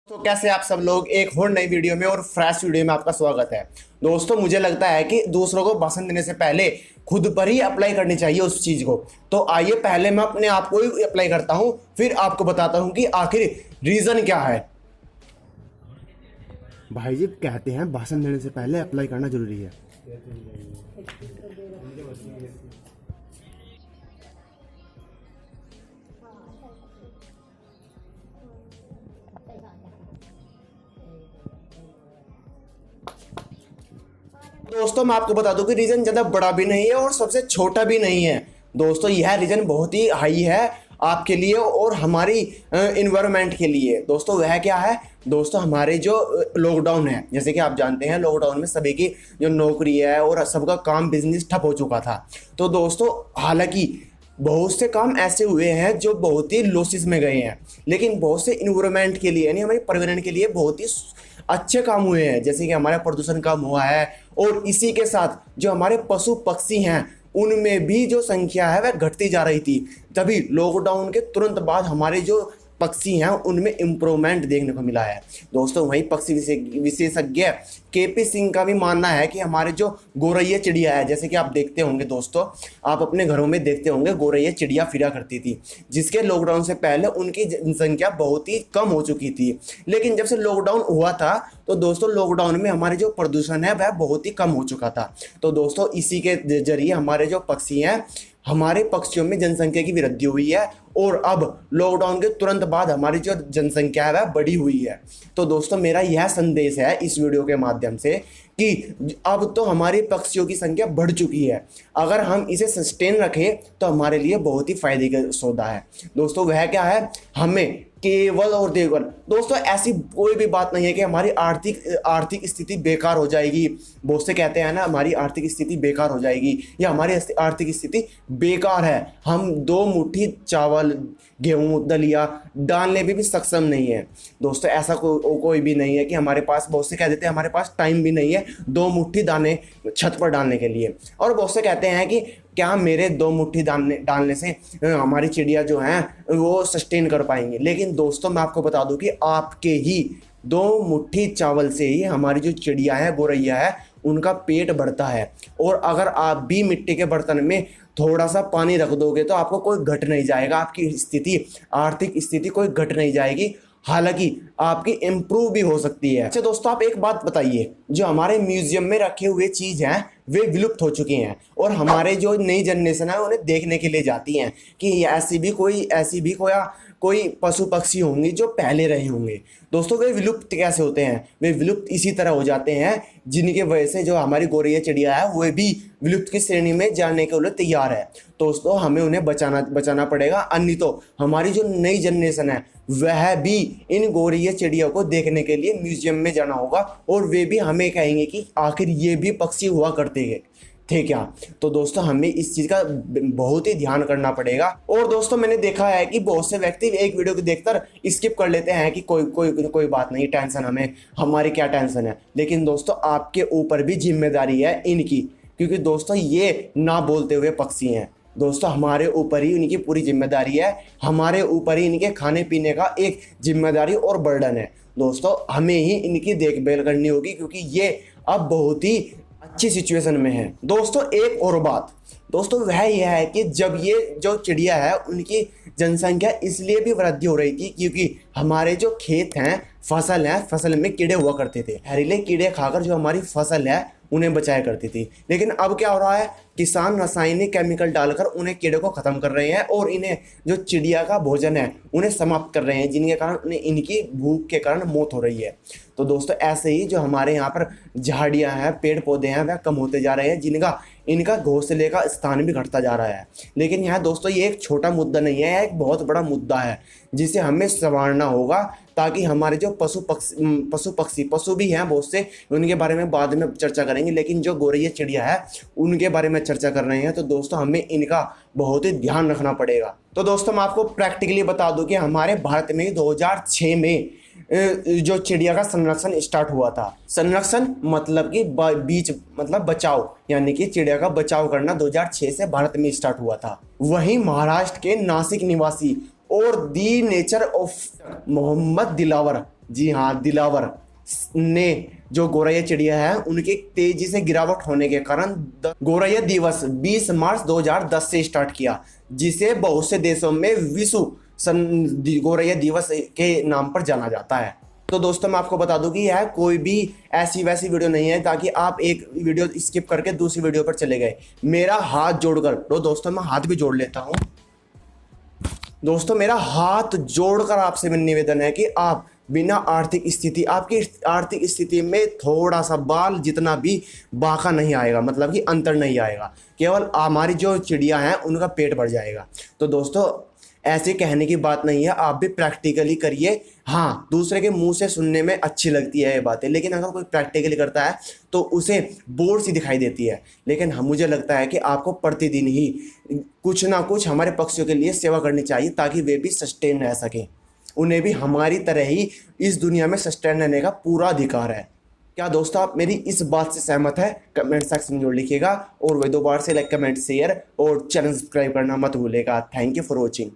तो कैसे आप सब लोग एक और नई वीडियो में और फ्रेश वीडियो में आपका स्वागत है। दोस्तों मुझे लगता है कि दूसरों को भाषण देने से पहले खुद पर ही अप्लाई करनी चाहिए उस चीज़ को। तो आइए पहले मैं अपने आप को ही अप्लाई करता हूं, फिर आपको बताता हूं कि आखिर रीज़न क्या है। भाई जी कहते हैं भाषण देने से पहले अप्लाई करना जरूरी है। दोस्तों मैं आपको बता दूं कि रीजन ज़्यादा बड़ा भी नहीं है और सबसे छोटा भी नहीं है। दोस्तों यह रीजन बहुत ही हाई है आपके लिए और हमारी इन्वायरमेंट के लिए। दोस्तों वह क्या है? दोस्तों हमारे जो लॉकडाउन है, जैसे कि आप जानते हैं लॉकडाउन में सभी की जो नौकरी है और सबका काम बिजनेस ठप हो चुका था। तो दोस्तों हालांकि बहुत से काम ऐसे हुए हैं जो बहुत ही लॉसेस में गए हैं, लेकिन बहुत से इन्वायरमेंट के लिए यानी हमारे पर्यावरण के लिए बहुत ही अच्छे काम हुए हैं, जैसे कि हमारा प्रदूषण कम हुआ है। और इसी के साथ जो हमारे पशु पक्षी हैं उनमें भी जो संख्या है वह घटती जा रही थी। तभी लॉकडाउन के तुरंत बाद हमारे जो पक्षी हैं उनमें इम्प्रूवमेंट देखने को मिला है। दोस्तों वहीं पक्षी विशेषज्ञ केपी सिंह का भी मानना है कि हमारे जो गौरैया चिड़िया है, जैसे कि आप देखते होंगे दोस्तों, आप अपने घरों में देखते होंगे गौरैया चिड़िया फिरा करती थी, जिसके लॉकडाउन से पहले उनकी जनसंख्या बहुत ही कम हो चुकी थी। लेकिन जब से लॉकडाउन हुआ था तो दोस्तों लॉकडाउन में हमारे जो प्रदूषण है वह बहुत ही कम हो चुका था। तो दोस्तों इसी के जरिए हमारे जो पक्षी हैं, हमारे पक्षियों में जनसंख्या की वृद्धि हुई है और अब लॉकडाउन के तुरंत बाद हमारी जो जनसंख्या है वह बढ़ी हुई है। तो दोस्तों मेरा यह संदेश है इस वीडियो के माध्यम से कि अब तो हमारी पक्षियों की संख्या बढ़ चुकी है। अगर हम इसे सस्टेन रखें तो हमारे लिए बहुत ही फायदे का सौदा है। दोस्तों वह क्या है? हमें केवल और केवल दोस्तों ऐसी कोई भी बात नहीं है कि हमारी आर्थिक स्थिति बेकार हो जाएगी। बहुत से कहते हैं ना हमारी आर्थिक स्थिति बेकार हो जाएगी या हमारी आर्थिक स्थिति बेकार है, हम दो मुट्ठी चावल गेहूं दलिया डालने में भी सक्षम नहीं है। दोस्तों ऐसा कोई भी नहीं है कि हमारे पास, बहुत से कह देते हैं हमारे पास टाइम भी नहीं है दो मुट्ठी दाने छत पर डालने के लिए। और बहुत से कहते हैं कि क्या मेरे दो मुट्ठी डालने से हमारी चिड़िया जो हैं वो सस्टेन कर पाएंगे। लेकिन दोस्तों मैं आपको बता दूं कि आपके ही दो मुट्ठी चावल से ही हमारी जो चिड़िया है गौरैया है उनका पेट भरता है। और अगर आप भी मिट्टी के बर्तन में थोड़ा सा पानी रख दोगे तो आपको कोई घट नहीं जाएगा, आपकी स्थिति आर्थिक स्थिति कोई घट नहीं जाएगी, हालांकि आपकी इम्प्रूव भी हो सकती है। अच्छा दोस्तों आप एक बात बताइए, जो हमारे म्यूजियम में रखे हुए चीज़ हैं वे विलुप्त हो चुकी हैं और हमारे जो नई जनरेशन है उन्हें देखने के लिए जाती हैं कि ऐसी भी कोई पशु पक्षी होंगे जो पहले रहे होंगे। दोस्तों वे विलुप्त कैसे होते हैं? वे विलुप्त इसी तरह हो जाते हैं जिनके वजह से जो हमारी गौरैया चिड़िया है वो भी विलुप्त की श्रेणी में जाने के लिए तैयार है। दोस्तों हमें उन्हें बचाना पड़ेगा, अन्य तो हमारी जो नई जनरेशन है वह भी इन गौरैया चिड़िया को देखने के लिए म्यूजियम में जाना होगा और वे भी हमें कहेंगे कि आखिर ये भी पक्षी हुआ करते थे क्या। तो दोस्तों हमें इस चीज़ का बहुत ही ध्यान करना पड़ेगा। और दोस्तों मैंने देखा है कि बहुत से व्यक्ति एक वीडियो को देखकर स्किप कर लेते हैं कि कोई बात नहीं, टेंशन हमारी क्या टेंशन है। लेकिन दोस्तों आपके ऊपर भी जिम्मेदारी है इनकी, क्योंकि दोस्तों ये ना बोलते हुए पक्षी हैं। दोस्तों हमारे ऊपर ही इनकी पूरी जिम्मेदारी है, हमारे ऊपर ही इनके खाने पीने का एक जिम्मेदारी और बर्डन है। दोस्तों हमें ही इनकी देखभाल करनी होगी क्योंकि ये अब बहुत ही अच्छी सिचुएशन में है। दोस्तों एक और बात दोस्तों वह यह है कि जब ये जो चिड़िया है उनकी जनसंख्या इसलिए भी वृद्धि हो रही थी क्योंकि हमारे जो खेत हैं फसल में कीड़े हुआ करते थे। जहरीले कीड़े खाकर जो हमारी फसल है उन्हें बचाया करती थी। लेकिन अब क्या हो रहा है? किसान रासायनिक केमिकल डालकर उन्हें कीड़े को ख़त्म कर रहे हैं और इन्हें जो चिड़िया का भोजन है उन्हें समाप्त कर रहे हैं, जिनके कारण उन्हें इनकी भूख के कारण मौत हो रही है। तो दोस्तों ऐसे ही जो हमारे यहाँ पर झाड़ियाँ हैं, पेड़ पौधे हैं, वह कम होते जा रहे हैं, इनका घोंसले का स्थान भी घटता जा रहा है। लेकिन यहाँ दोस्तों ये एक छोटा मुद्दा नहीं है, यह एक बहुत बड़ा मुद्दा है जिसे हमें संवारना होगा ताकि हमारे जो पशु भी हैं बहुत से, उनके बारे में बाद में चर्चा करेंगे। लेकिन जो गौरैया चिड़िया है उनके बारे में चर्चा कर रहे हैं तो दोस्तों हमें इनका बहुत ही ध्यान रखना पड़ेगा। तो दोस्तों मैं आपको प्रैक्टिकली बता दूं कि हमारे भारत में 2006 में जो चिड़िया का संरक्षण स्टार्ट हुआ था। संरक्षण मतलब कि बीच मतलब बचाव, यानी कि चिड़िया का बचाव करना 2006 से भारत में स्टार्ट हुआ था। वहीं महाराष्ट्र के नासिक निवासी और the nature of Mohammad Dilawar ji हाँ, दिलावर ने जो गौरैया चिड़िया है उनके तेजी से गिरावट होने के कारण गौरैया दिवस 20 मार्च 2010 से स्टार्ट किया, जिसे बहुत से देशों में विश्व गौरैया दिवस के नाम पर जाना जाता है। तो दोस्तों मैं आपको बता दूं कि यह कोई भी ऐसी वैसी वीडियो नहीं है ताकि आप एक वीडियो स्किप करके दूसरी वीडियो पर चले गए। मेरा हाथ जोड़कर, तो दोस्तों मैं हाथ भी जोड़ लेता हूं। दोस्तों मेरा हाथ जोड़कर आपसे निवेदन है कि आप बिना आर्थिक स्थिति, आपकी आर्थिक स्थिति में थोड़ा सा बाल जितना भी बाका नहीं आएगा, मतलब कि अंतर नहीं आएगा, केवल हमारी जो चिड़िया हैं उनका पेट बढ़ जाएगा। तो दोस्तों ऐसे कहने की बात नहीं है, आप भी प्रैक्टिकली करिए। हाँ, दूसरे के मुंह से सुनने में अच्छी लगती है ये बातें, लेकिन अगर कोई प्रैक्टिकली करता है तो उसे बोर सी दिखाई देती है। लेकिन मुझे लगता है कि आपको प्रतिदिन ही कुछ ना कुछ हमारे पक्षियों के लिए सेवा करनी चाहिए ताकि वे भी सस्टेन रह सकें। उन्हें भी हमारी तरह ही इस दुनिया में सस्टेन रहने का पूरा अधिकार है। क्या दोस्तों आप मेरी इस बात से सहमत है? कमेंट सेक्शन में जोड़ लिखिएगा और वे दोबारा से लाइक, कमेंट, शेयर और चैनल सब्सक्राइब करना मत भूलिएगा। Thank you for watching.